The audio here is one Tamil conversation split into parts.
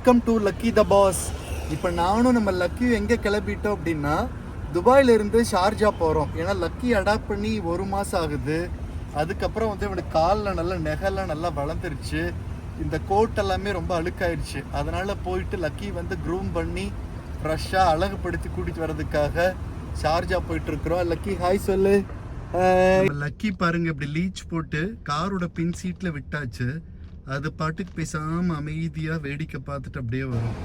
Welcome to lucky the boss. இப்போ நானும் நம்ம லக்கியும் எங்கே கிளம்பிட்டோம் அப்படின்னா துபாயிலிருந்து ஷார்ஜா போகிறோம். ஏன்னா லக்கி அடாப்ட் பண்ணி 1 மாதம் ஆகுது. அதுக்கப்புறம் வந்து இவனுக்கு காலில் நல்லா நெகெல்லாம் நல்லா வளர்ந்துருச்சு. இந்த கோட் எல்லாமே ரொம்ப அழுக்காயிடுச்சு. அதனால் போயிட்டு லக்கி வந்து க்ரூம் பண்ணி ஃப்ரெஷ்ஷாக அழகுபடுத்தி கூட்டிகிட்டு வர்றதுக்காக ஷார்ஜா போயிட்டுருக்குறோம். லக்கி ஹாய் சொல்லு. லக்கி பாருங்க இப்படி லீச் போட்டு காரோட பின் சீட்டில் விட்டாச்சு. அது பாட்டுக்கு பேசாமல் அமைதியாக வேடிக்கை பார்த்துட்டு அப்படியே வரும்.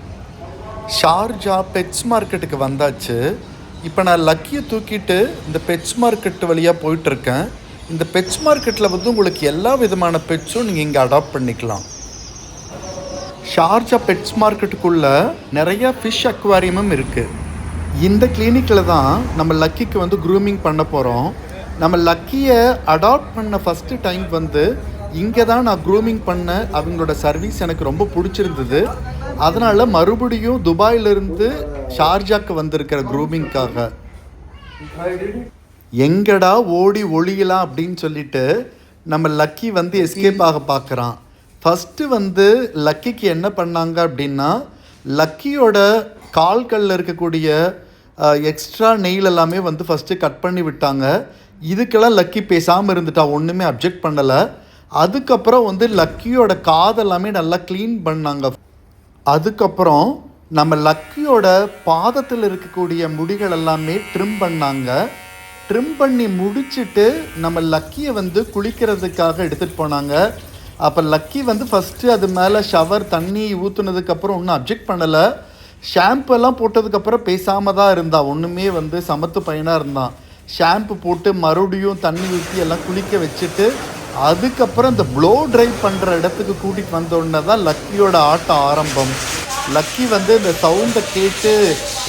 ஷார்ஜா பெட்ஸ் மார்க்கெட்டுக்கு வந்தாச்சு. இப்போ நான் லக்கியை தூக்கிட்டு இந்த பெட்ஸ் மார்க்கெட் வழியாக போயிட்டுருக்கேன். இந்த பெட்ஸ் மார்க்கெட்டில் வந்து உங்களுக்கு எல்லா விதமான பெட்ஸும் நீங்கள் இங்கே அடாப்ட் பண்ணிக்கலாம். ஷார்ஜா பெட்ஸ் மார்க்கெட்டுக்குள்ளே நிறையா ஃபிஷ் அக்வாரியமும் இருக்குது. இந்த கிளினிக்கில் தான் நம்ம லக்கிக்கு வந்து க்ரூமிங் பண்ண போகிறோம். நம்ம லக்கியை அடாப்ட் பண்ண ஃபஸ்ட்டு டைம் வந்து இங்கே தான் நான் க்ரூமிங் பண்ண. அவங்களோட சர்வீஸ் எனக்கு ரொம்ப பிடிச்சிருந்தது. அதனால் மறுபடியும் துபாயிலிருந்து ஷார்ஜாக்கு வந்திருக்கிற க்ரூமிங்காக. எங்கடா ஓடி ஒளியலாம் அப்படின்னு சொல்லிட்டு நம்ம லக்கி வந்து எஸ்கேப் ஆக பார்க்குறான். ஃபஸ்ட்டு வந்து லக்கிக்கு என்ன பண்ணாங்க அப்படின்னா லக்கியோட கால்களில் இருக்கக்கூடிய எக்ஸ்ட்ரா நெயில் எல்லாமே வந்து ஃபஸ்ட்டு கட் பண்ணி விட்டாங்க. இதுக்கெல்லாம் லக்கி பேசாமல் இருந்துட்டா, ஒன்றுமே அப்ஜெக்ட் பண்ணலை. அதுக்கப்புறம் வந்து லக்கியோட காதெல்லாமே நல்லா க்ளீன் பண்ணாங்க. அதுக்கப்புறம் நம்ம லக்கியோட பாதத்தில் இருக்கக்கூடிய முடிகள் எல்லாமே ட்ரிம் பண்ணாங்க. ட்ரிம் பண்ணி முடிச்சுட்டு நம்ம லக்கியை வந்து குளிக்கிறதுக்காக எடுத்துகிட்டு போனாங்க. அப்போ லக்கி வந்து ஃபஸ்ட்டு அது மேலே ஷவர் தண்ணி ஊற்றுனதுக்கப்புறம் ஒன்றும் அப்ஜெக்ட் பண்ணலை. ஷாம்பு எல்லாம் போட்டதுக்கப்புறம் பேசாமல் தான் இருந்தான். ஒன்றுமே வந்து சமத்து பையனாக இருந்தான். ஷாம்பு போட்டு மறுபடியும் தண்ணி ஊற்றி எல்லாம் குளிக்க வச்சுட்டு அதுக்கப்புறம் இந்த ப்ளோ ட்ரை பண்ணுற இடத்துக்கு கூட்டிகிட்டு வந்தோடனே தான் லக்கியோட ஆட்டம் ஆரம்பம். லக்கி வந்து இந்த சவுண்டை கேட்டு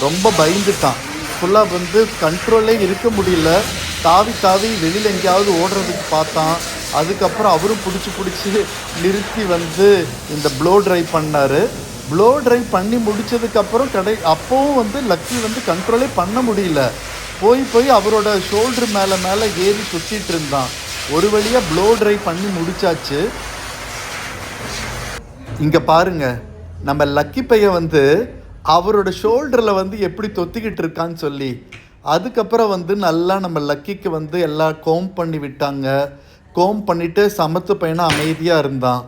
ரொம்ப பயந்துட்டான். ஃபுல்லாக வந்து கண்ட்ரோலே இருக்க முடியல. தாவி தாவி வெளியில் எங்கேயாவது ஓடுறதுக்கு பார்த்தான். அதுக்கப்புறம் அவரும் பிடிச்சி நிறுத்தி வந்து இந்த ப்ளோ ட்ரை பண்ணார். ப்ளோ ட்ரை பண்ணி முடித்ததுக்கப்புறம் அப்போவும் வந்து லக்கி வந்து கண்ட்ரோலே பண்ண முடியல. போய் அவரோட ஷோல்ட்ரு மேலே ஏறி சுற்றிட்டு இருந்தான். ஒரு வழியாக ப்ளோ ட்ரை பண்ணி முடிச்சாச்சு. இங்கே பாருங்க, நம்ம லக்கி பையன் வந்து அவரோட ஷோல்டரில் வந்து எப்படி தொத்திக்கிட்டு இருக்கான்னு சொல்லி. அதுக்கப்புறம் வந்து நல்லா நம்ம லக்கிக்கு வந்து எல்லாம் கோம் பண்ணி விட்டாங்க. கோம் பண்ணிவிட்டு சமத்து பையனாக அமைதியாக இருந்தான்.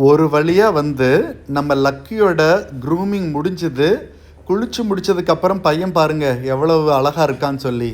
ஒரு வழியாக வந்து நம்ம லக்கியோட க்ரூமிங் முடிஞ்சுது. குளிச்சு முடித்ததுக்கப்புறம் பையன் பாருங்கள் எவ்வளவு அழகாக இருக்கான்னு சொல்லி.